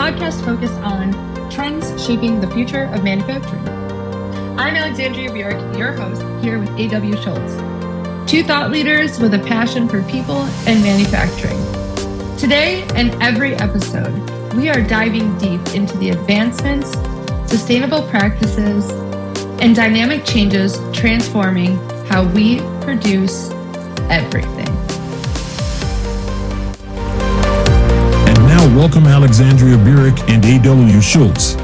podcast focused on trends shaping the future of manufacturing. I'm Alexandria Burek, your host, here with A.W. Schultz, two thought leaders with a passion for people and manufacturing. Today and every episode, we are diving deep into the advancements, sustainable practices, and dynamic changes transforming how we produce everything. And now welcome Alexandria Burek and A.W. Schultz.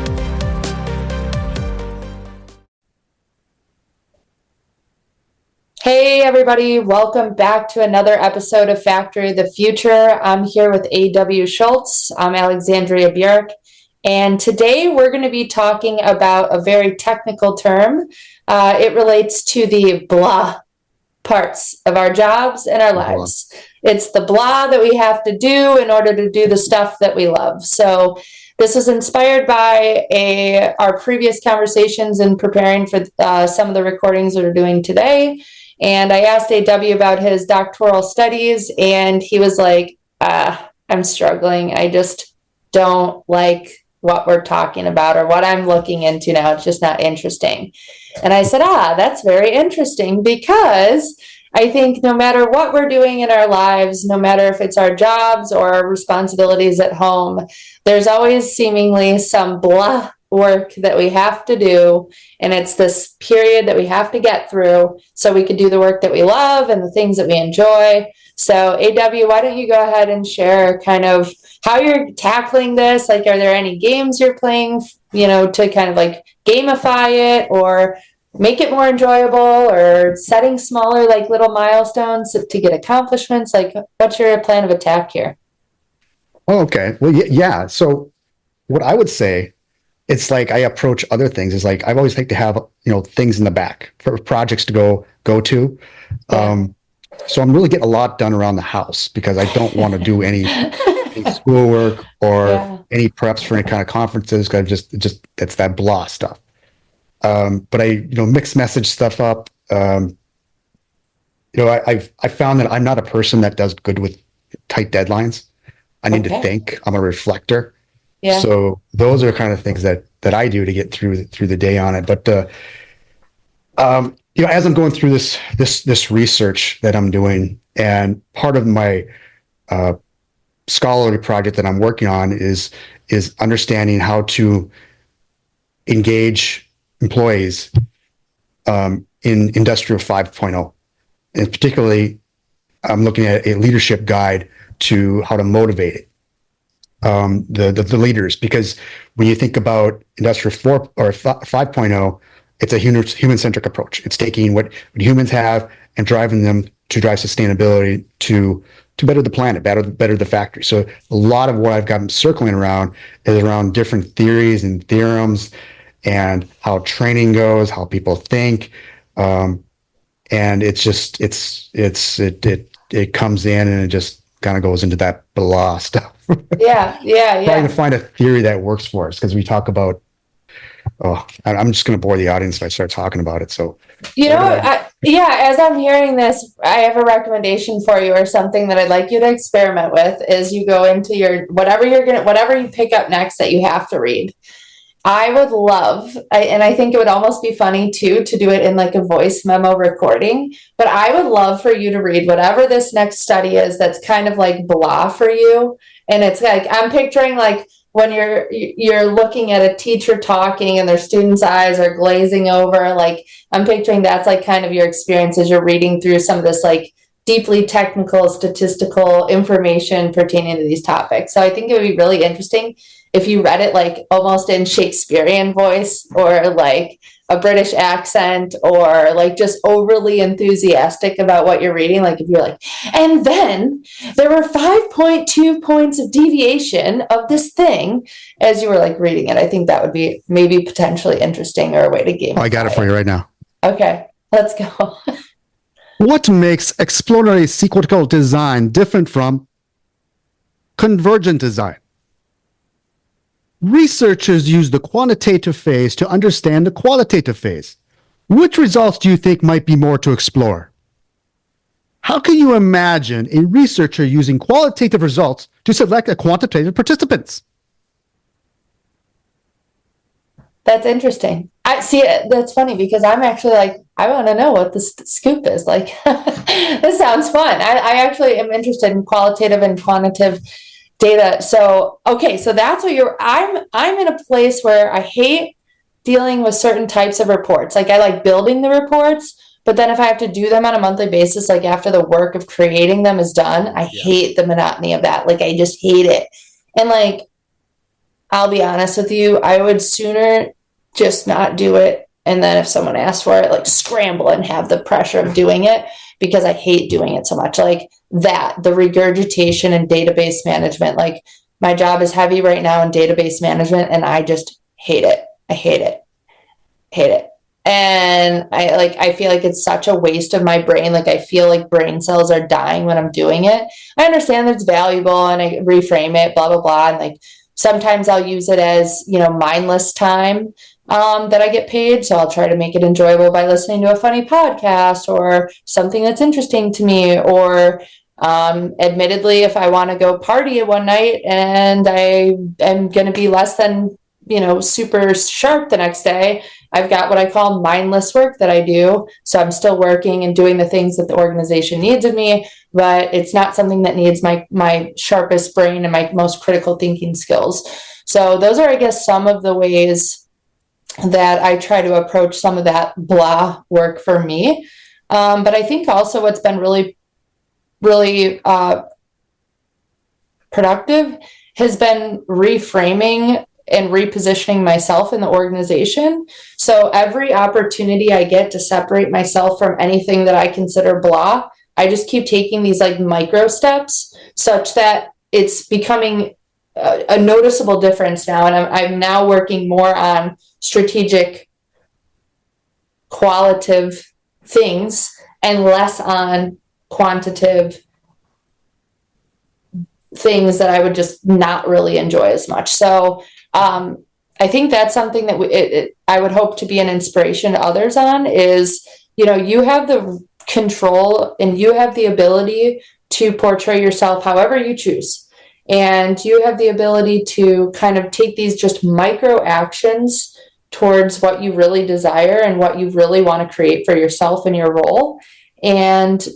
Hey everybody, welcome back to another episode of Factory of the Future. I'm here with A.W. Schultz. I'm Alexandria Burek. And today we're going to be talking about a very technical term. It relates to the blah parts of our jobs and our lives. It's the blah that we have to do in order to do the stuff that we love. So this is inspired by our previous conversations in preparing for some of the recordings that we're doing today. And I asked A.W. about his doctoral studies, and he was like, I'm struggling. I just don't like what we're talking about or what I'm looking into now. It's just not interesting. And I said, that's very interesting, because I think no matter what we're doing in our lives, no matter if it's our jobs or our responsibilities at home, there's always seemingly some blah work that we have to do. And it's this period that we have to get through so we can do the work that we love and the things that we enjoy. So A.W., why don't you go ahead and share kind of how you're tackling this? Like, are there any games you're playing, to kind of like gamify it or make it more enjoyable, or setting smaller, like little milestones to get accomplishments? Like, what's your plan of attack here? Oh, okay. Well, yeah. So what I would say, it's like I approach other things. It's like I've always liked to have, things in the back for projects to go to. Yeah. So I'm really getting a lot done around the house because I don't want to do any schoolwork or any preps for any kind of conferences, because just that's that blah stuff. But I mix message stuff up. I found that I'm not a person that does good with tight deadlines. I need to think. I'm a reflector. Yeah. So those are kind of things that I do to get through the day on it. But as I'm going through this research that I'm doing, and part of my scholarly project that I'm working on is understanding how to engage employees in Industrial 5.0. And particularly, I'm looking at a leadership guide to how to motivate it. The leaders, because when you think about Industrial 4 or 5.0, it's a human-centric approach. It's taking what humans have and driving them to drive sustainability to better the planet, better the factory. So a lot of what I've got circling around is around different theories and theorems and how training goes, how people think, and it's just it comes in and it just kind of goes into that blah stuff. Yeah. Trying to find a theory that works for us, because we talk about. I'm just going to bore the audience if I start talking about it. So, as I'm hearing this, I have a recommendation for you, or something that I'd like you to experiment with, is you go into your, whatever you pick up next that you have to read. I would love, and I think it would almost be funny too, to do it in like a voice memo recording, but I would love for you to read whatever this next study is that's kind of like blah for you. And it's like, I'm picturing like when you're looking at a teacher talking and their students' eyes are glazing over, like I'm picturing that's like kind of your experience as you're reading through some of this like deeply technical statistical information pertaining to these topics. So I think it would be really interesting if you read it like almost in Shakespearean voice, or like a British accent, or like just overly enthusiastic about what you're reading. Like if you're like, and then there were 5.2 points of deviation of this thing, as you were like reading it. I think that would be maybe potentially interesting, or a way to game. I got it for you right now. Okay, let's go. What makes exploratory sequential design different from convergent design? Researchers use the quantitative phase to understand the qualitative phase. Which results do you think might be more to explore? How can you imagine a researcher using qualitative results to select a quantitative participants? That's interesting. I see it. That's funny because I'm actually like, I want to know what the scoop is. Like, this sounds fun. I actually am interested in qualitative and quantitative data. So, okay, so that's what I'm in a place where I hate dealing with certain types of reports. Like, I like building the reports, but then if I have to do them on a monthly basis, like after the work of creating them is done, I hate the monotony of that. Like, I just hate it. And like, I'll be honest with you, I would sooner just not do it. And then if someone asks for it, like scramble and have the pressure of doing it because I hate doing it so much. Like that, the regurgitation and database management, like my job is heavy right now in database management and I just hate it. I hate it. Hate it. And I feel like it's such a waste of my brain. Like I feel like brain cells are dying when I'm doing it. I understand that it's valuable and I reframe it, blah, blah, blah. And like, sometimes I'll use it as, mindless time that I get paid. So I'll try to make it enjoyable by listening to a funny podcast or something that's interesting to me. Or admittedly, if I want to go party one night and I am going to be less than, super sharp the next day, I've got what I call mindless work that I do. So I'm still working and doing the things that the organization needs of me, but it's not something that needs my sharpest brain and my most critical thinking skills. So those are, I guess, some of the ways that I try to approach some of that blah work for me. But I think also what's been really, really productive has been reframing and repositioning myself in the organization. So every opportunity I get to separate myself from anything that I consider blah, I just keep taking these like micro steps such that it's becoming a noticeable difference now. And I'm now working more on strategic, qualitative things and less on quantitative things that I would just not really enjoy as much. So I think that's something that I would hope to be an inspiration to others on is, you have the control and you have the ability to portray yourself however you choose. And you have the ability to kind of take these just micro actions towards what you really desire and what you really want to create for yourself and your role. And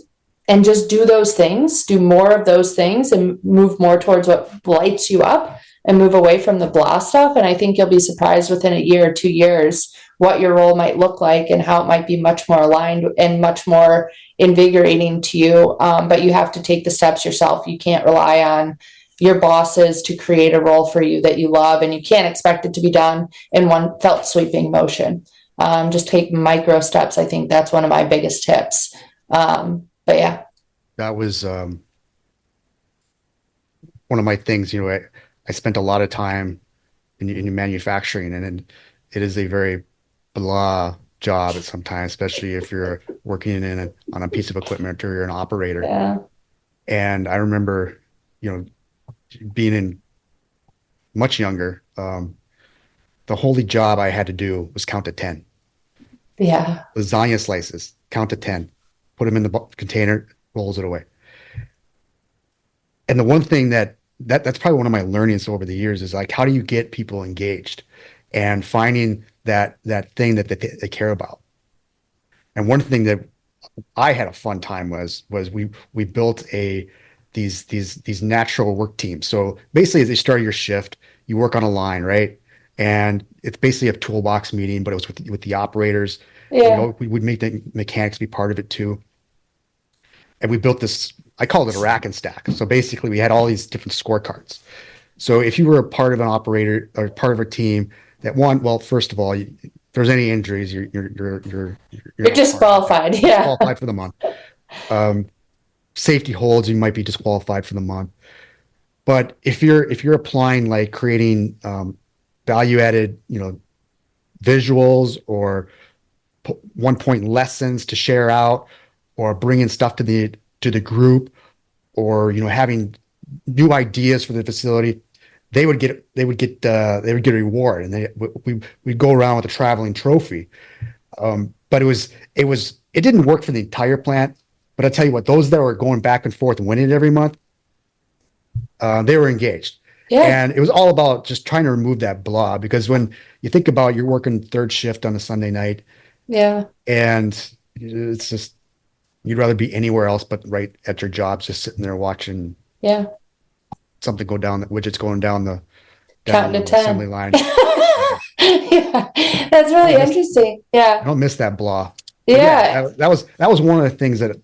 just do those things, do more of those things and move more towards what lights you up and move away from the blah stuff. And I think you'll be surprised within a year or 2 years what your role might look like and how it might be much more aligned and much more invigorating to you. But you have to take the steps yourself. You can't rely on your bosses to create a role for you that you love, and you can't expect it to be done in one felt sweeping motion. Just take micro steps. I think that's one of my biggest tips. But yeah. That was one of my things, I spent a lot of time in manufacturing, and it is a very blah job at sometimes, especially if you're working on a piece of equipment or you're an operator. Yeah. And I remember, being in much younger, the holy job I had to do was count to 10. Yeah. Lasagna slices, count to 10, put them in the container, rolls it away. And the one thing that's probably one of my learnings over the years is like, how do you get people engaged and finding that thing that they care about? And one thing that I had a fun time was we built these natural work teams. So basically, as you start your shift, you work on a line, right? And it's basically a toolbox meeting, but it was with the operators. Yeah. We would make the mechanics be part of it too. And we built this, I called it a rack and stack. So basically we had all these different scorecards. So if you were a part of an operator or part of a team that first of all, if there's any injuries, you're disqualified. Yeah. Disqualified for the month. Safety holds, you might be disqualified for the month. But if you're applying like creating value added, visuals or 1-point lessons to share out, or bringing stuff to the group, or having new ideas for the facility, they would get a reward, and we'd go around with a traveling trophy. But it didn't work for the entire plant. But I tell you what, those that were going back and forth and winning it every month, they were engaged. Yeah. And it was all about just trying to remove that blah, because when you think about you're working third shift on a Sunday night, Yeah. and it's just, you'd rather be anywhere else but right at your job, just sitting there watching Yeah. something go down, the widgets going down the Counting to assembly 10. line. Yeah. That's really interesting. I Yeah. don't miss that blah. But Yeah. that was one of the things that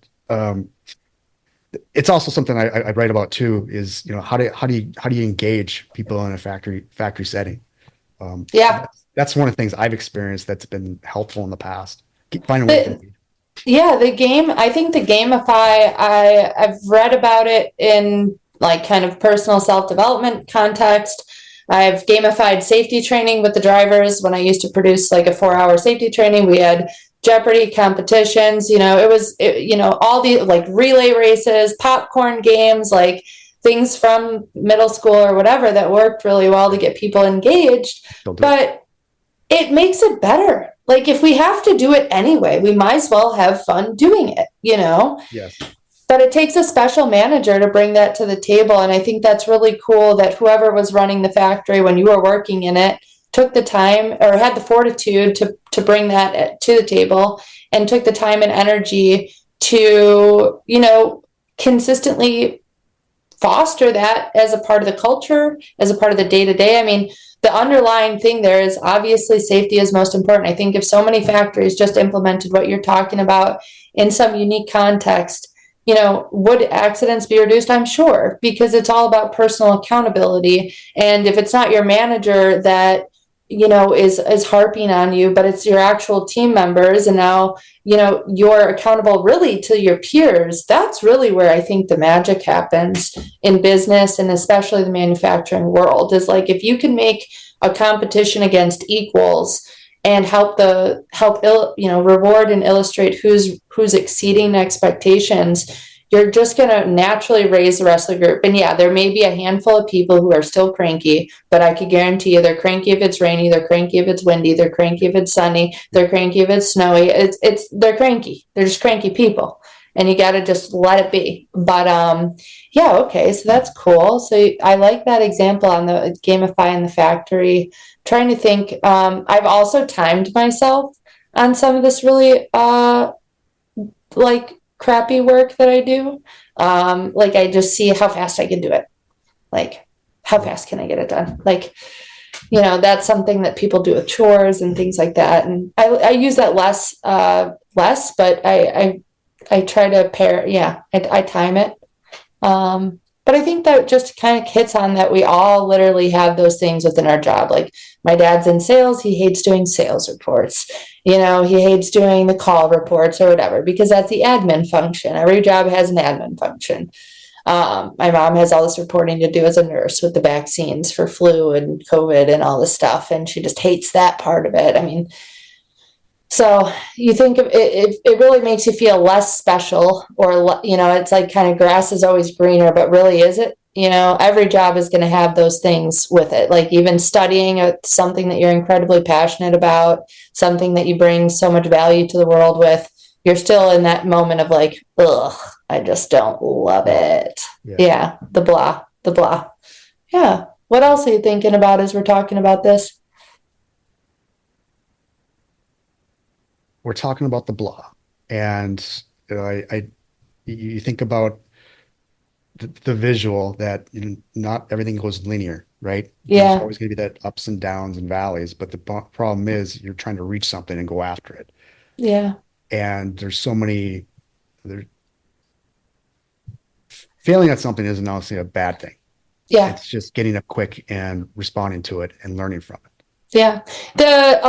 it's also something I write about too, is, how do you engage people in a factory setting? Yeah. That's one of the things I've experienced that's been helpful in the past. Keep finding ways to Yeah, I think the gamify, I've read about it in like kind of personal self-development context. I've gamified safety training with the drivers when I used to produce like a 4-hour safety training. We had Jeopardy competitions, all the like relay races, popcorn games, like things from middle school or whatever that worked really well to get people engaged. But it makes it better. Like if we have to do it anyway, we might as well have fun doing it, Yes. But it takes a special manager to bring that to the table. And I think that's really cool that whoever was running the factory when you were working in it took the time or had the fortitude to bring that to the table and took the time and energy to, consistently foster that as a part of the culture, as a part of the day-to-day. I mean, the underlying thing there is obviously safety is most important. I think if so many factories just implemented what you're talking about in some unique context, would accidents be reduced? I'm sure, because it's all about personal accountability. And if it's not your manager that, is harping on you, but it's your actual team members, and now, you're accountable really to your peers, that's really where I think the magic happens in business, and especially the manufacturing world, is like if you can make a competition against equals and reward and illustrate who's exceeding expectations, you're just going to naturally raise the rest of the group. And yeah, there may be a handful of people who are still cranky, but I could guarantee you they're cranky if it's rainy, they're cranky if it's windy, they're cranky if it's sunny, they're cranky if it's snowy. They're cranky. They're just cranky people. And you got to just let it be. But yeah, okay, so that's cool. So I like that example on the gamify in the factory. Trying to think, I've also timed myself on some of this really like crappy work that I do. Like I just see how fast I can do it. Like how fast can I get it done? Like, that's something that people do with chores and things like that. And I use that less, but I try to pair. Yeah, I time it. But I think that just kind of hits on that we all literally have those things within our job. Like my dad's in sales. He hates doing sales reports. He hates doing the call reports or whatever, because that's the admin function. Every job has an admin function. My mom has all this reporting to do as a nurse with the vaccines for flu and COVID and all this stuff. And she just hates that part of it. I mean, so you think of it, it really makes you feel less special, or, it's like kind of grass is always greener, but really is it? Every job is going to have those things with it. Like even studying something that you're incredibly passionate about, something that you bring so much value to the world with, you're still in that moment of like, ugh, I just don't love it. Yeah, the blah. Yeah. What else are you thinking about as we're talking about this? We're talking about the blah, and you think about the visual that not everything goes linear, right? Yeah. There's always going to be that ups and downs and valleys, but the problem is you're trying to reach something and go after it. Yeah. And there's so many. Failing at something isn't honestly a bad thing. Yeah. It's just getting up quick and responding to it and learning from it. Yeah. The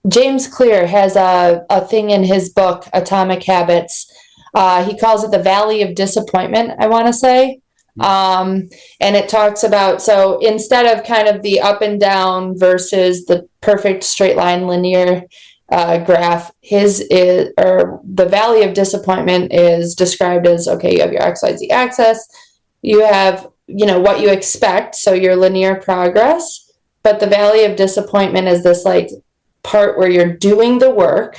James Clear has a thing in his book, Atomic Habits. He calls it the Valley of Disappointment, I want to say. And it talks about, so instead of kind of the up and down versus the perfect straight line linear graph, the Valley of Disappointment is described as, okay, you have your XYZ axis, you have, what you expect, so your linear progress, but the Valley of Disappointment is this like part where you're doing the work,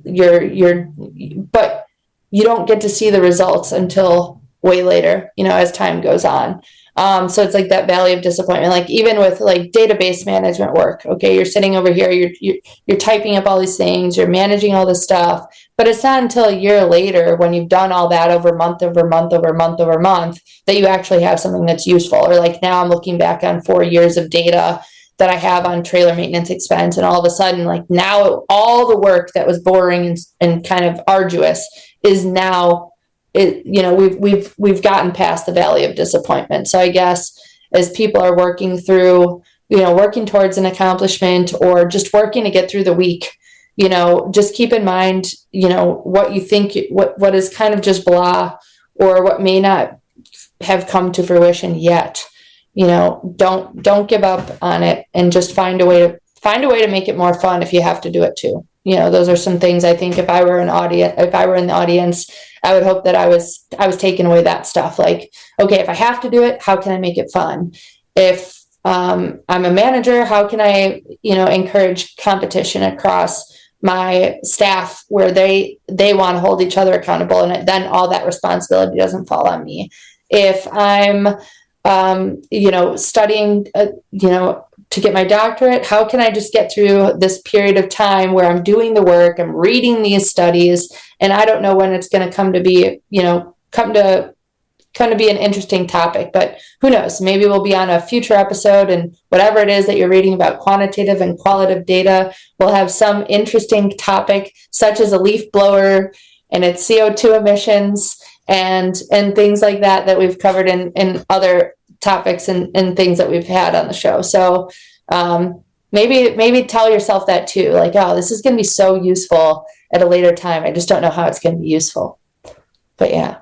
but you don't get to see the results until way later, as time goes on. So it's like that valley of disappointment. Like even with like database management work, okay, you're sitting over here, you're typing up all these things, you're managing all this stuff, but it's not until a year later when you've done all that over month over month over month over month that you actually have something that's useful. Or like now I'm looking back on 4 years of data that I have on trailer maintenance expense, and all of a sudden, like now all the work that was boring and kind of arduous is now we've gotten past the valley of disappointment. So I guess as people are working through, working towards an accomplishment or just working to get through the week, just keep in mind, what you think, what is kind of just blah, or what may not have come to fruition yet. Don't give up on it, and just find a way to make it more fun if you have to do it too. Those are some things I think if I were in the audience, I would hope that I was taking away that stuff. Like, okay, if I have to do it, how can I make it fun? If I'm a manager, how can I, encourage competition across my staff where they want to hold each other accountable, and then all that responsibility doesn't fall on me. If I'm, studying, to get my doctorate, how can I just get through this period of time where I'm doing the work, I'm reading these studies, and I don't know when it's going to come to be, come to be an interesting topic, but who knows? Maybe we'll be on a future episode, and whatever it is that you're reading about quantitative and qualitative data, we'll have some interesting topic, such as a leaf blower and its CO2 emissions and things like that we've covered in other topics and things that we've had on the show. So maybe tell yourself that too, like, oh, this is going to be so useful at a later time. I just don't know how it's going to be useful. But yeah.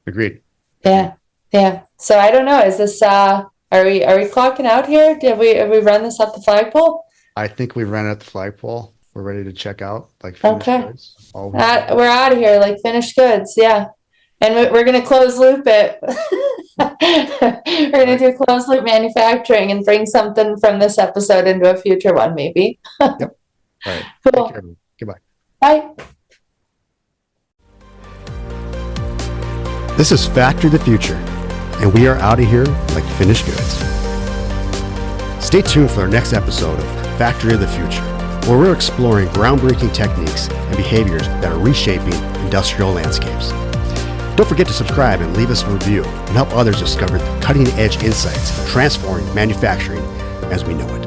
Agreed. Yeah. So I don't know. Is this are we clocking out here? Have we run this up the flagpole? I think we ran out the flagpole. We're ready to check out. Like okay. Goods. We're out of here. Like finished goods. Yeah. And we're going to close loop it. We're going to do closed loop manufacturing and bring something from this episode into a future one, maybe. Yep. All right. Cool. Take care. Goodbye. Bye. This is Factory the Future, and we are out of here like finished goods. Stay tuned for our next episode of Factory of the Future, where we're exploring groundbreaking techniques and behaviors that are reshaping industrial landscapes. Don't forget to subscribe and leave us a review and help others discover the cutting-edge insights transforming manufacturing as we know it.